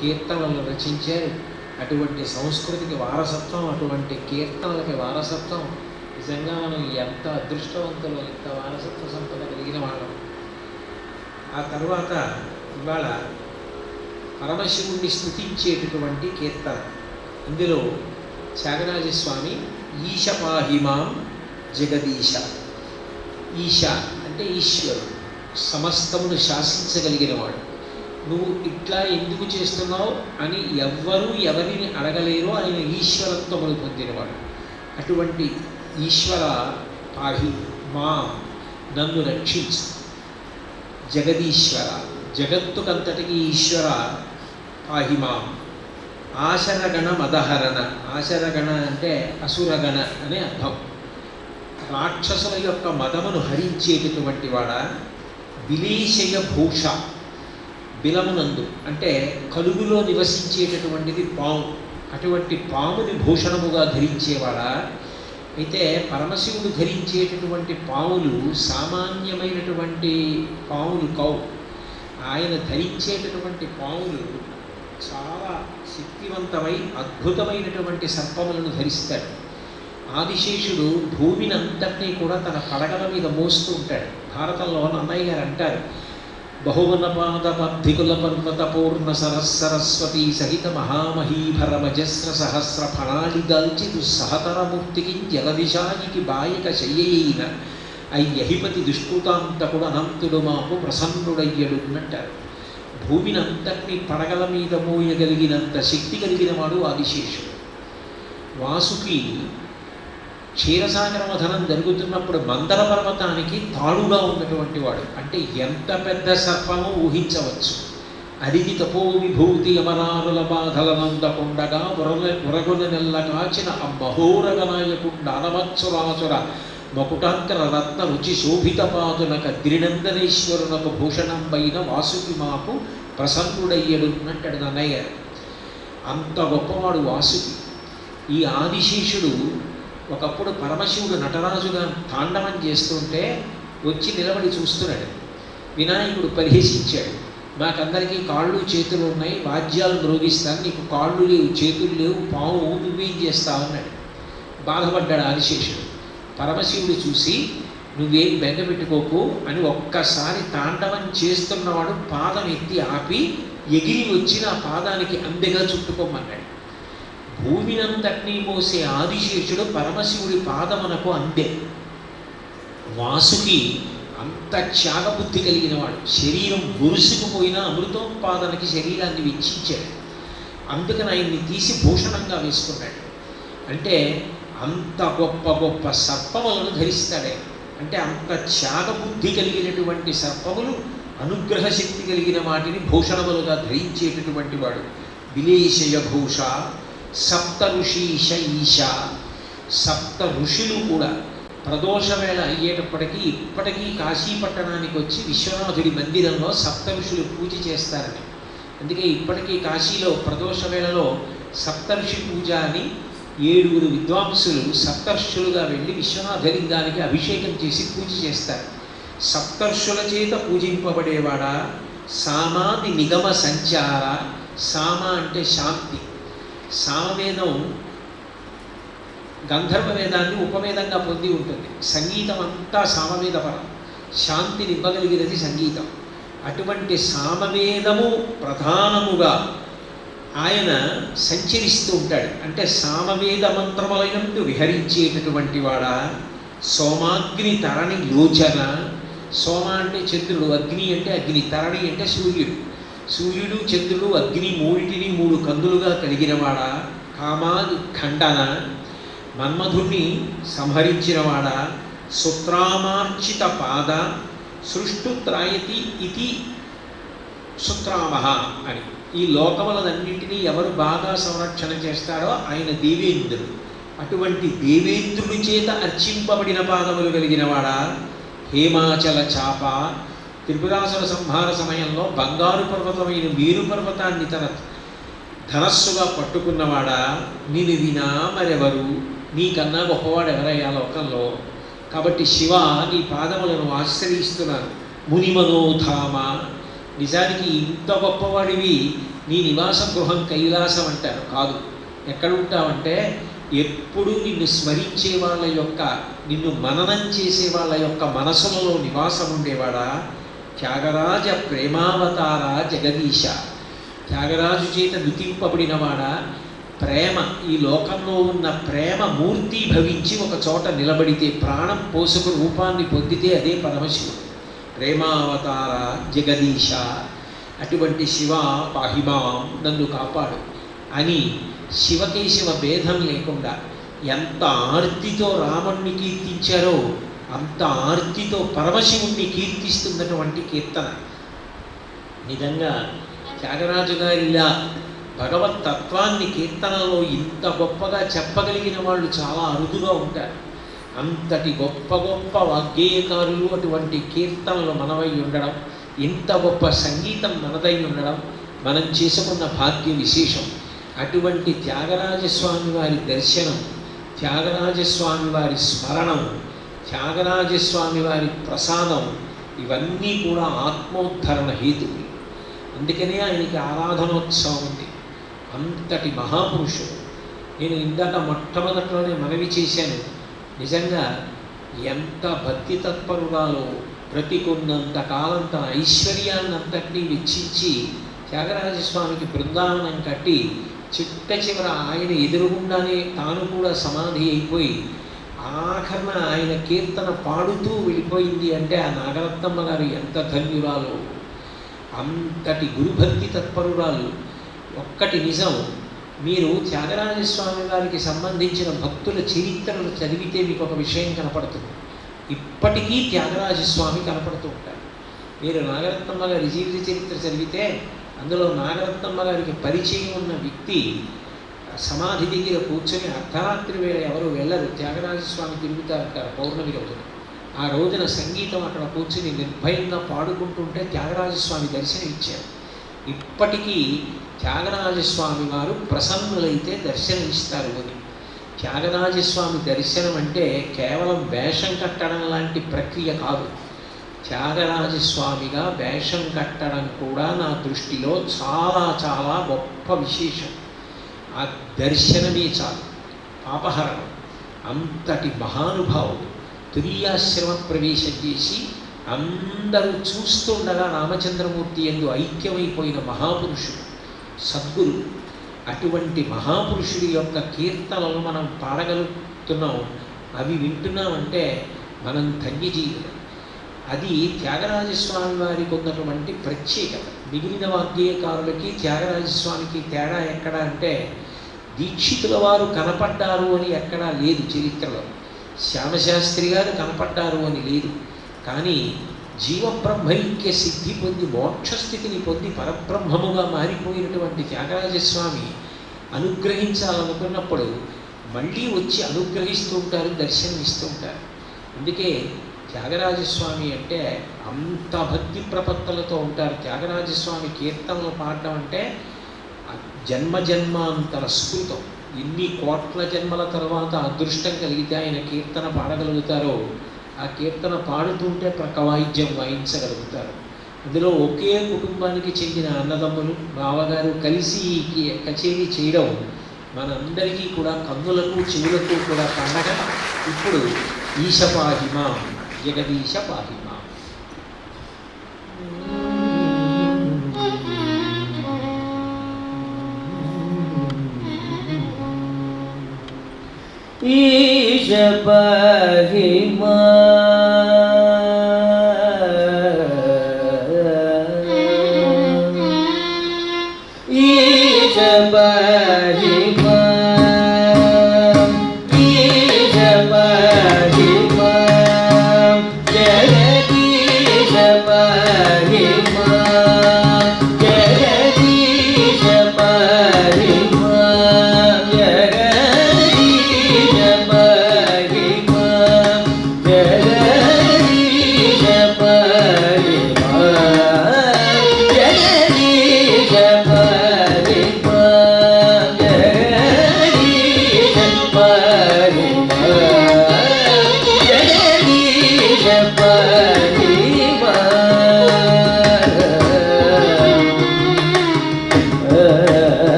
కీర్తనలు రచించారు. అటువంటి సంస్కృతికి వారసత్వం, అటువంటి కీర్తనలకి వారసత్వం. నిజంగా మనం ఎంత అదృష్టవంతులు, ఎంత వారసత్వ సంపద కలిగిన వాళ్ళం. ఆ తర్వాత ఇవాళ పరమశివుణ్ణి స్తుతించేటటువంటి కీర్తన. ఇందులో త్యాగరాజస్వామి ఈశ పాహిమాం జగదీశ. ఈశ అంటే ఈశ్వరుడు, సమస్తమును శాసించగలిగినవాడు. నువ్వు ఇట్లా ఎందుకు చేస్తున్నావు అని ఎవ్వరూ ఎవరిని అడగలేరో ఆయన ఈశ్వరత్వమును పొందినవాడు. అటువంటి ఈశ్వర పాహి మా, నన్ను రక్షించు. జగదీశ్వర, జగత్తుకంతటికి ఈశ్వర పాహిమాం. ఆశరగణ మదహరణ. ఆశరగణ అంటే అసురగణ అనే అర్థం. రాక్షసుల యొక్క మదమును హరించేటటువంటి వాడ. బిలీశయ భూష, బిలమునందు అంటే కలుగులో నివసించేటటువంటిది పాము. అటువంటి పాముని భూషణముగా ధరించేవాడా. అయితే పరమశివుడు ధరించేటటువంటి పాములు సామాన్యమైనటువంటి పాములు కావు. ఆయన ధరించేటటువంటి పాములు చాలా శక్తివంతమై అద్భుతమైనటువంటి సర్పములను ధరిస్తాడు. ఆదిశేషుడు భూమిని అంతటినీ కూడా తన పడగల మీద మోస్తూ ఉంటాడు. భారతంలో నన్నయ్య గారు అంటారు, బహువనపాదపద్ధికుల పర్వత పూర్ణ సరస్వతీ సహిత మహామహీభరమజస్ర సహస్ర ఫణాళిదాల్చి దుస్సహతరమూర్తికి జలదిశాయికి బాయిక శయ్యైన అయ్యహిపతి దుష్కృతాంతకుడు అనంతుడు మాకు ప్రసన్నుడయ్యడునంటారు. భూమిని అంతటినీ పడగల మీద మోయగలిగినంత శక్తి కలిగిన వాడు ఆదిశేషుడు. వాసుకి క్షీరసాగర మథనం జరుగుతున్నప్పుడు మందర పర్వతానికి తాడుగా ఉన్నటువంటి వాడు. అంటే ఎంత పెద్ద సర్పమో ఊహించవచ్చు. అరిది తపో విభూతి అమరారుల బాధలనందకుండగా ఉరగున నెల్ల కాచిన ఆ మహోరగ నాయకుండ అనవత్సురాసుర మకుటాంకర రత్న రుచి శోభిత పాదునక గిరినందనేశ్వరునకు భూషణంపైన వాసుకి మాకు ప్రసన్నుడయ్యడు అంటాడు నన్నయ్య. అంత గొప్పవాడు వాసుకి. ఈ ఆదిశేషుడు ఒకప్పుడు పరమశివుడు నటరాజుగా తాండవం చేస్తుంటే వచ్చి నిలబడి చూస్తున్నాడు. వినాయకుడు పరిహసించాడు, మాకందరికీ కాళ్ళు చేతులు ఉన్నాయి, వాద్యాలు మ్రోగిస్తాను, నీకు కాళ్ళు లేవు, చేతులు లేవు, పాము నువ్వేం చేస్తావు అన్నాడు. బాధపడ్డాడు ఆదిశేషుడు. పరమశివుడు చూసి నువ్వేం బెంగ పెట్టుకోకు అని ఒక్కసారి తాండవం చేస్తున్నవాడు పాదం ఎత్తి ఆపి ఎగిరి వచ్చిన ఆ పాదానికి అందెగా చుట్టుకోమన్నాడు. భూమినంతటినీ మోసే ఆదిశేషుడు పరమశివుడి పాదమునకు అందే. వాసుకి అంత త్యాగబుద్ధి కలిగినవాడు. శరీరం గొరుసుకుపోయినా అమృతోత్పాదనకి శరీరాన్ని వెచ్చించాడు. అందుకని ఆయన్ని తీసి భూషణంగా వేసుకున్నాడు. అంటే అంత గొప్ప గొప్ప సర్పములను ధరిస్తాడే. అంటే అంత త్యాగబుద్ధి కలిగినటువంటి సర్పములు, అనుగ్రహ శక్తి కలిగిన వాటిని భూషణములుగా ధరించేటటువంటి వాడు. విలేశయ భూష సప్త ఋషీశ ఈశ. సప్త ఋషులు కూడా ప్రదోష వేళ అయ్యేటప్పటికీ ఇప్పటికీ కాశీ పట్టణానికి వచ్చి విశ్వనాథుడి మందిరంలో సప్త ఋషులు పూజ చేస్తారని. అందుకే ఇప్పటికీ కాశీలో ప్రదోష వేళలో సప్తర్షి పూజ అని 7 విద్వాంసులు సప్తర్షులుగా వెళ్ళి విశ్వనాథలింగానికి అభిషేకం చేసి పూజ చేస్తారు. సప్తర్షుల చేత పూజింపబడేవాడా. సామాది నిగమ సంచార. సామ అంటే శాంతి. సామవేదం గంధర్వ వేదాన్ని ఉపవేదంగా పొంది ఉంటుంది. సంగీతం అంతా సామవేదపరం. శాంతిని ఇవ్వగలిగినది సంగీతం. అటువంటి సామవేదము ప్రధానముగా ఆయన సంచరిస్తూ ఉంటాడు. అంటే సామవేద మంత్రములైనందు విహరించేటటువంటి వాడా. సోమాగ్ని తరణి యోచన. సోమ అంటే చంద్రుడు, అగ్ని అంటే అగ్ని, తరణి అంటే సూర్యుడు. సూర్యుడు చంద్రుడు అగ్ని మూడిటిని 3 కందులుగా కలిగినవాడా. కామాది ఖండన. మన్మధుణ్ణి సంహరించినవాడా. సుత్రామార్చిత పాద. సృష్టుత్రాయతి ఇది సుత్రామహ అని. ఈ లోకములన్నింటినీ ఎవరు బాగా సంరక్షణ చేస్తారో ఆయన దేవేంద్రుడు. అటువంటి దేవేంద్రుడి చేత అర్చింపబడిన పాదములు కలిగినవాడా. హేమాచల చాప. త్రిపురాసుర సంహార సమయంలో బంగారు పర్వతమైన మేరు పర్వతాన్ని తన ధనస్సుగా పట్టుకున్నవాడా. నేను వినా మరెవరు, నీకన్నా గొప్పవాడు ఎవరయ్యా లోకంలో. కాబట్టి శివ నీ పాదములను ఆశ్రయిస్తున్నాను. మునిమనోధామ. నిజానికి ఇంత గొప్పవాడివి నీ నివాస గృహం కైలాసం అంటారు. కాదు. ఎక్కడ ఉంటావంటే ఎప్పుడు నిన్ను స్మరించే వాళ్ళ యొక్క, నిన్ను మననం చేసే వాళ్ళ యొక్క మనసులలో నివాసం ఉండేవాడా త్యాగరాజ ప్రేమావతార జగదీశ. త్యాగరాజు చేత నుతింపబడినవాడా, ప్రేమ, ఈ లోకంలో ఉన్న ప్రేమ మూర్తి భవించి ఒక చోట నిలబడితే, ప్రాణం పోసుకు రూపాన్ని పొందితే అదే పరమశివుడు. ప్రేమావతార జగదీశ, అటువంటి శివ పాహిమాం, నన్ను కాపాడు అని శివకేశవ భేదం లేకుండా ఎంత ఆర్తితో రాముణ్ణి కీర్తించారో అంత ఆర్తితో పరమశివుణ్ణి కీర్తిస్తున్నటువంటి కీర్తన. నిజంగా త్యాగరాజు గారిలా భగవత్ తత్వాన్ని కీర్తనలో ఇంత గొప్పగా చెప్పగలిగిన వాళ్ళు చాలా అరుదుగా ఉంటారు. అంతటి గొప్ప గొప్ప వాగ్గేయకారులు అటువంటి కీర్తనలు మనవై ఉండడం, ఇంత గొప్ప సంగీతం మనదై ఉండడం మనం చేసుకున్న భాగ్య విశేషం. అటువంటి త్యాగరాజస్వామి వారి దర్శనం, త్యాగరాజస్వామి వారి స్మరణం, త్యాగరాజస్వామి వారి ప్రసాదం, ఇవన్నీ కూడా ఆత్మోద్ధరణ హేతువులు. అందుకనే ఆయనకి ఆరాధనోత్సవం ఉంది. అంతటి మహాపురుషుడు. నేను ఇందాక మొట్టమొదట్లోనే మనవి చేశాను, నిజంగా ఎంత భక్తి తత్పరురాలో బ్రతికున్నంత కాలం తన ఐశ్వర్యాన్నంతటినీ వెచ్చించి త్యాగరాజస్వామికి బృందావనం కట్టి చిట్ట చివర ఆయన ఎదురుగుండానే తాను కూడా సమాధి అయిపోయి ఆఖరణ ఆయన కీర్తన పాడుతూ వెళ్ళిపోయింది అంటే ఆ నాగరత్నమ్మ గారు ఎంత ధన్యురాలో. అంతటి గురుభక్తి తత్పరురాలు. ఒక్కటి నిజం, మీరు త్యాగరాజస్వామి గారికి సంబంధించిన భక్తుల చరిత్రలు చదివితే మీకు ఒక విషయం కనపడుతుంది. ఇప్పటికీ త్యాగరాజస్వామి కనపడుతూ ఉంటారు. మీరు నాగరత్నమ్మ గారి జీవిత చరిత్ర చదివితే అందులో నాగరత్నమ్మ గారికి పరిచయం ఉన్న వ్యక్తి సమాధి దగ్గర కూర్చొని అర్ధరాత్రి వేళ ఎవరు వెళ్ళరు, త్యాగరాజస్వామి తిరుగుతారంటారు పౌర్ణమి రోజున. ఆ రోజున సంగీతం అక్కడ కూర్చొని నిర్భయంగా పాడుకుంటుంటే త్యాగరాజస్వామి దర్శనం ఇచ్చారు. ఇప్పటికీ త్యాగరాజస్వామి వారు ప్రసన్నులైతే దర్శనం ఇస్తారు అని. త్యాగరాజస్వామి దర్శనం అంటే కేవలం వేషం కట్టడం లాంటి ప్రక్రియ కాదు. త్యాగరాజస్వామిగా వేషం కట్టడం కూడా నా దృష్టిలో చాలా చాలా గొప్ప విశేషం. ఆ దర్శనమే చాలు పాపహరణం. అంతటి మహానుభావుడు తురీయాశ్రమ ప్రవేశం చేసి అందరూ చూస్తుండగా రామచంద్రమూర్తి యందు ఐక్యమైపోయిన మహాపురుషుడు, సద్గురు. అటువంటి మహాపురుషుడి యొక్క కీర్తనలు మనం పాడగలుగుతున్నాం, అవి వింటున్నామంటే మనం ధన్యజీవులం. అది త్యాగరాజస్వామి వారికి ఉన్నటువంటి ప్రత్యేకత. మిగిలిన వాగ్గేయకారులకి త్యాగరాజస్వామికి తేడా ఎక్కడ అంటే, దీక్షితుల వారు కనపడ్డారు అని ఎక్కడా లేదు చరిత్రలో, శ్యామశాస్త్రి గారు కనపడ్డారు అని లేదు. కానీ జీవబ్రహ్మైక్య సిద్ధి పొంది మోక్షస్థితిని పొంది పరబ్రహ్మముగా మారిపోయినటువంటి త్యాగరాజస్వామి అనుగ్రహించాలనుకున్నప్పుడు మళ్ళీ వచ్చి అనుగ్రహిస్తూ ఉంటారు, దర్శనమిస్తూ ఉంటారు. అందుకే త్యాగరాజస్వామి అంటే అంత భక్తి ప్రపత్తులతో ఉంటారు. త్యాగరాజస్వామి కీర్తనలు పాడడం అంటే జన్మజన్మాంతర స్ఫూర్తం. ఎన్ని కోట్ల జన్మల తర్వాత అదృష్టం కలిగితే ఆయన కీర్తన పాడగలుగుతారో, ఆ కీర్తన పాడుతుంటే ప్రక్క వాయిద్యం వాయించగలుగుతారు. అందులో ఒకే కుటుంబానికి చెందిన అన్నదమ్ములు, బావగారు కలిసి ఈ కచేరీ చేయడం మనందరికీ కూడా కన్నులకు చెవులకు కూడా పండగ. ఇప్పుడు ఈశ పాహిమా, జగదీశ పాహిమా. ఈశ పాహిమా ఈశ పాహిమా ఈశ పాహిమా జగదీశ పాహిమా జగదీశ పాహిమా జగదీశ పాహిమా జగదీశ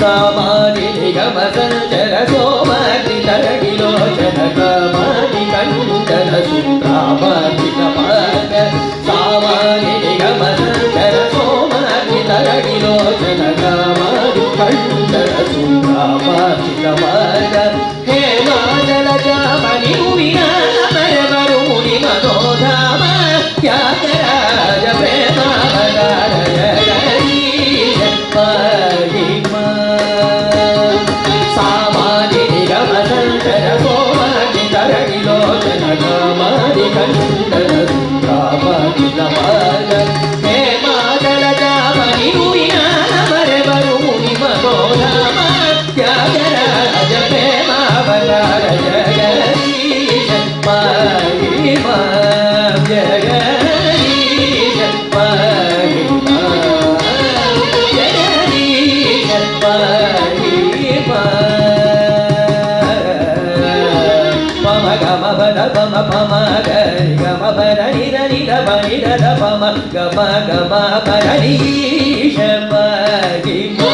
సామాని నిగమ సంచర సోమాగ్ని తరణిలోచన కామాని కండన సుప్రామార్జిత పాద సామాని నిగమ సంచర సోమాగ్ని తరణిలోచన కామాని కండన సుప్రామార్జిత పాద హే మాదల జామని వినామరవరు ముని మనోధామ త్యాగరాజ ప్రేమావతార జగదీశ మహిమా సామాని నిగమ సంచర సోమాగ్ని తరణిలోచన కామాని కండన సుప్రామార్జిత పాద హే మాదల జామని వినామరవరు ముని మనోధామ త్యాగరాజ ప్రేమావతార జగదీశ మహిమా జగదీశ మహిమా జగదీశ మహిమా పమ గమ పద పమ పమ గరి గమ పద నిద నిద పని ద పమ గమ గమ పదీశ మహిమా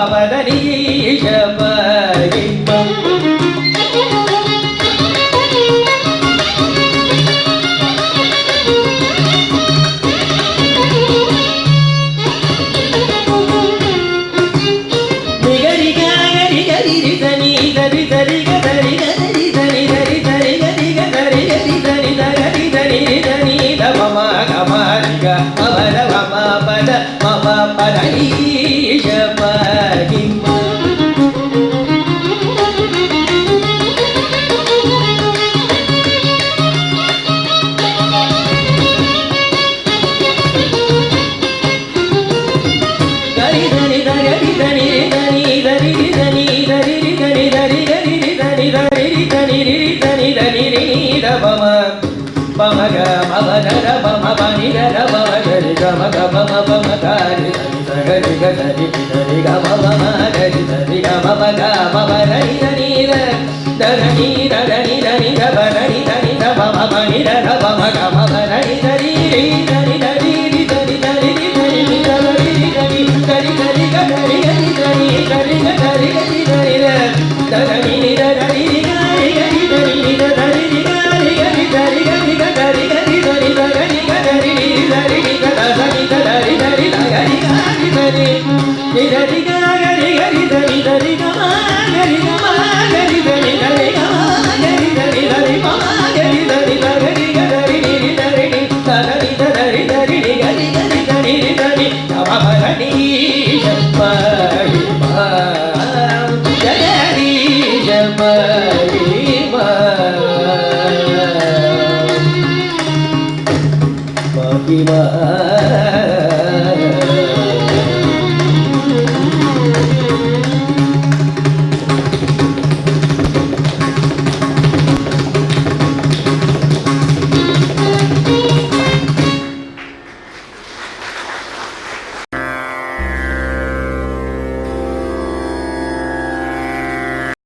పదనీశ మహిమా నిగరి గరి గరి రిదని గరి గరి గరి గరి గరి గరి గరి గరి గరి గరి గరి గరి గరి రిదని దమ గమ రిగ పద పమ పద మమ పదనీశ మహిమా పమ గమ పద పమ పని ద పమ గరి గమ గమ పమ గరి గరి గరి గరి గమ పమ గరి గరి గమ పద పమ దని దని దని దని దని దని దని పమ పని ద పమ గమ దని దని దని దని దని దని దని దని గరి గరి గరి గరి గరి గరి గరి గరి గరి గరి గరి దని దని గరి గరి దని దని గరి గరి గరి గరి గరి గరి గరి గరి గరి గరి గరి గరి గరి గరి గరి నిరరి గరి గరి దని దని గమ గరి గమ గరి గరి గరి గమ గరి గరి గరి పమ గరి గరి గరి గరి నిరి గరి గరి గరి గరి గరి గరి గరి గరి నమ భరణీశ మహిమా జగదీశ మహిమా మహిమా